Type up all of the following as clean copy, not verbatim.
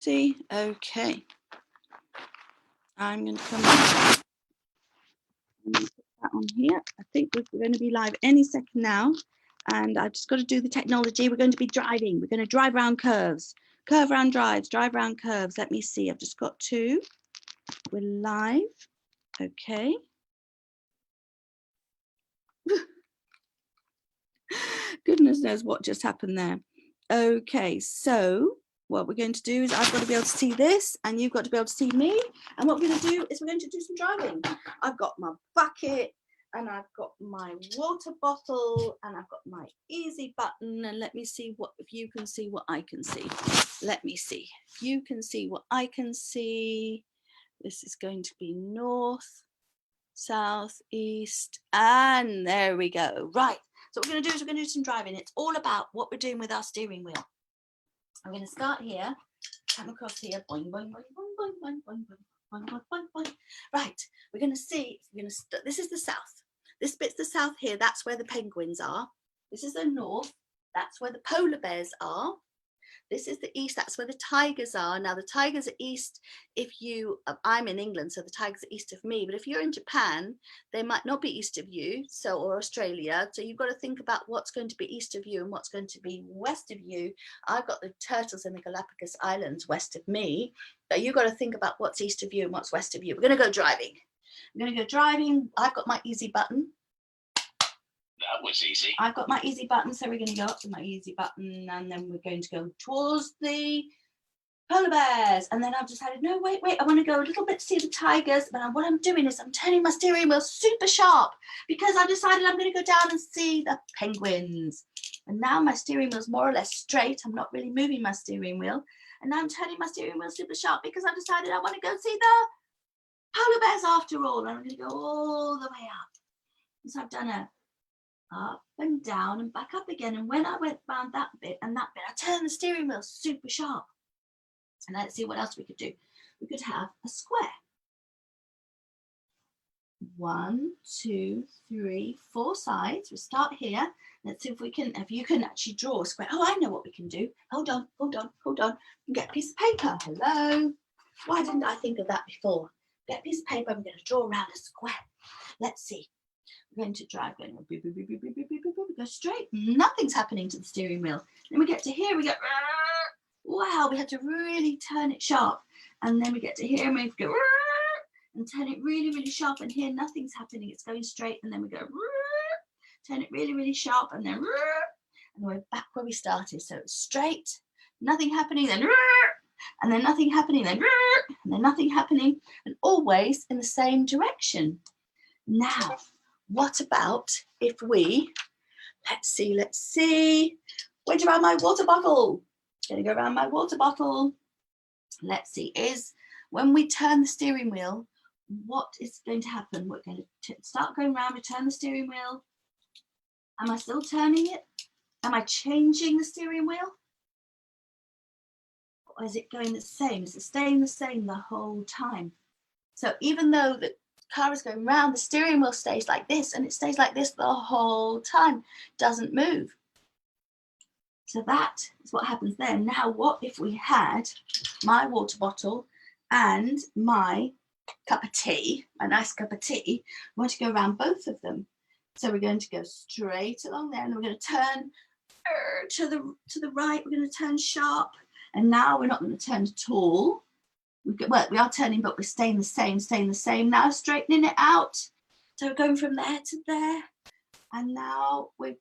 See, okay. I'm going to come back. Put that on here. I think we're going to be live any second now. And I've just got to do the technology. We're going to be driving. We're going to drive around curves. Curve around drives, drive around curves. Let me see. I've just got two. We're live. Okay. Goodness knows what just happened there. Okay, so what we're going to do is I've got to be able to see this and you've got to be able to see me. And what we're going to do is we're going to do some driving. I've got my bucket and I've got my water bottle and I've got my easy button. And let me see what, if you can see what I can see. Let me see. If you can see what I can see. This is going to be north, south, east, and there we go. Right. So what we're going to do is we're going to do some driving. It's all about what we're doing with our steering wheel. I'm going to start here, come across here, boing, boing, boing, boing, boing, boing, boing, boing, boing, boing, boing. Right, we're going to see, this is the south. This bit's the south here, that's where the penguins are. This is the north, that's where the polar bears are. This is the east, that's where the tigers are. Now the tigers are east if you, I'm in England, so the tigers are east of me, but if you're in Japan, they might not be east of you, so, or Australia, so you've got to think about what's going to be east of you and what's going to be west of you. I've got the turtles in the Galapagos Islands west of me, but you've got to think about what's east of you and what's west of you. We're going to go driving. I'm going to go driving. I've got my easy button. That was easy. I've got my easy button, so we're going to go up to my easy button and then we're going to go towards the polar bears. And then I've decided, no, wait, I want to go a little bit to see the tigers. But what I'm doing is I'm turning my steering wheel super sharp because I decided I'm going to go down and see the penguins. And now my steering wheel's more or less straight. I'm not really moving my steering wheel. And now I'm turning my steering wheel super sharp because I've decided I want to go see the polar bears after all. And I'm going to go all the way up. So I've done a up and down and back up again, and when I went round that bit and that bit, I turned the steering wheel super sharp. And let's see what else we could do. We could have a square. 1, 2, 3, 4 sides. We'll start here. Let's see if we can, if you can actually draw a square. Oh, I know what we can do. Hold on. We can get a piece of paper. Hello. Why didn't I think of that before? Get a piece of paper. I'm going to draw around a square. Let's see. We're going to drive, going beep, beep, beep, beep, beep, beep, beep, beep, go straight. Nothing's happening to the steering wheel. Then we get to here, we go, wow, we have to really turn it sharp. And then we get to here and we go, and turn it really, really sharp. And here, nothing's happening. It's going straight. And then we go, turn it really, really sharp. And then we're back where we started. So it's straight, nothing happening, then, and then nothing happening, then, and then nothing happening. And always in the same direction. Now, what about if we, let's see, went around my water bottle. Gonna go around my water bottle. Let's see, is when we turn the steering wheel, what is going to happen? We're going to start going around, we turn the steering wheel. Am I still turning it? Am I changing the steering wheel? Or is it going the same? Is it staying the same the whole time? So even though the car is going round, the steering wheel stays like this, and it stays like this the whole time, doesn't move. So that is what happens there. Now, what if we had my water bottle and my cup of tea, a nice cup of tea? We want to go around both of them. So we're going to go straight along there, and then we're going to turn to the right. We're going to turn sharp, and now we're not going to turn at all. Well, we are turning, but we're staying the same. Now straightening it out. So we're going from there to there. And now we're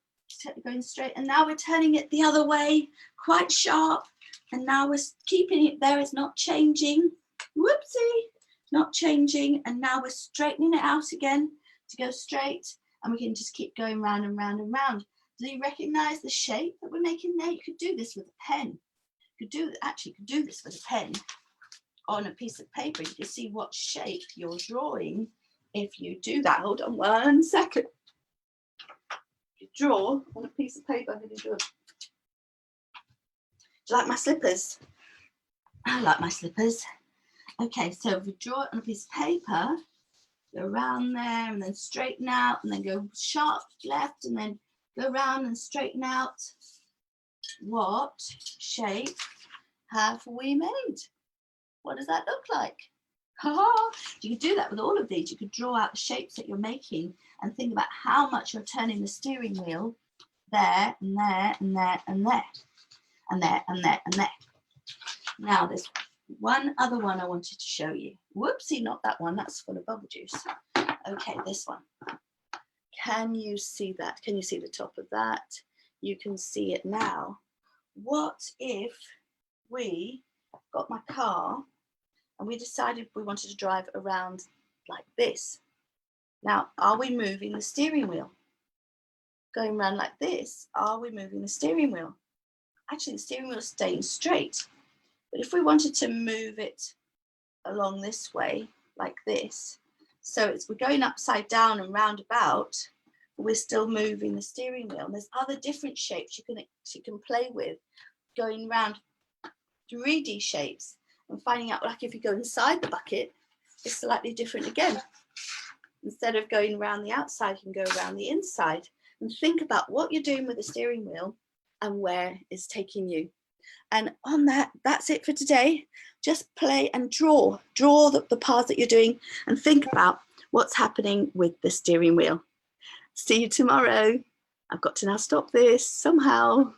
going straight. And now we're turning it the other way, quite sharp. And now we're keeping it there. It's not changing. Whoopsie. Not changing. And now we're straightening it out again to go straight. And we can just keep going round and round and round. Do you recognize the shape that we're making there? You could do this with a pen. You could do this with a pen. On a piece of paper, you can see what shape you're drawing if you do that. Hold on 1 second. You draw on a piece of paper. I'm going to do it. Do you like my slippers? I like my slippers. Okay, so if we draw it on a piece of paper, go around there and then straighten out and then go sharp left and then go around and straighten out. What shape have we made? What does that look like? You could do that with all of these. You could draw out the shapes that you're making and think about how much you're turning the steering wheel there and there and there and there and there and there and there. Now there's one other one I wanted to show you. Whoopsie, not that one. That's full of bubble juice. Okay, this one. Can you see that? Can you see the top of that? You can see it now. What if we got my car and we decided we wanted to drive around like this? Now, are we moving the steering wheel? Going around like this, are we moving the steering wheel? Actually, the steering wheel is staying straight. But if we wanted to move it along this way, like this, so we're going upside down and round about, but we're still moving the steering wheel. And there's other different shapes you can play with, going around 3D shapes and finding out, like if you go inside the bucket, it's slightly different again. Instead of going around the outside, you can go around the inside, and think about what you're doing with the steering wheel and where it's taking you. And on that, that's it for today. Just play and draw the paths that you're doing and think about what's happening with the steering wheel. See you tomorrow. I've got to now stop this somehow.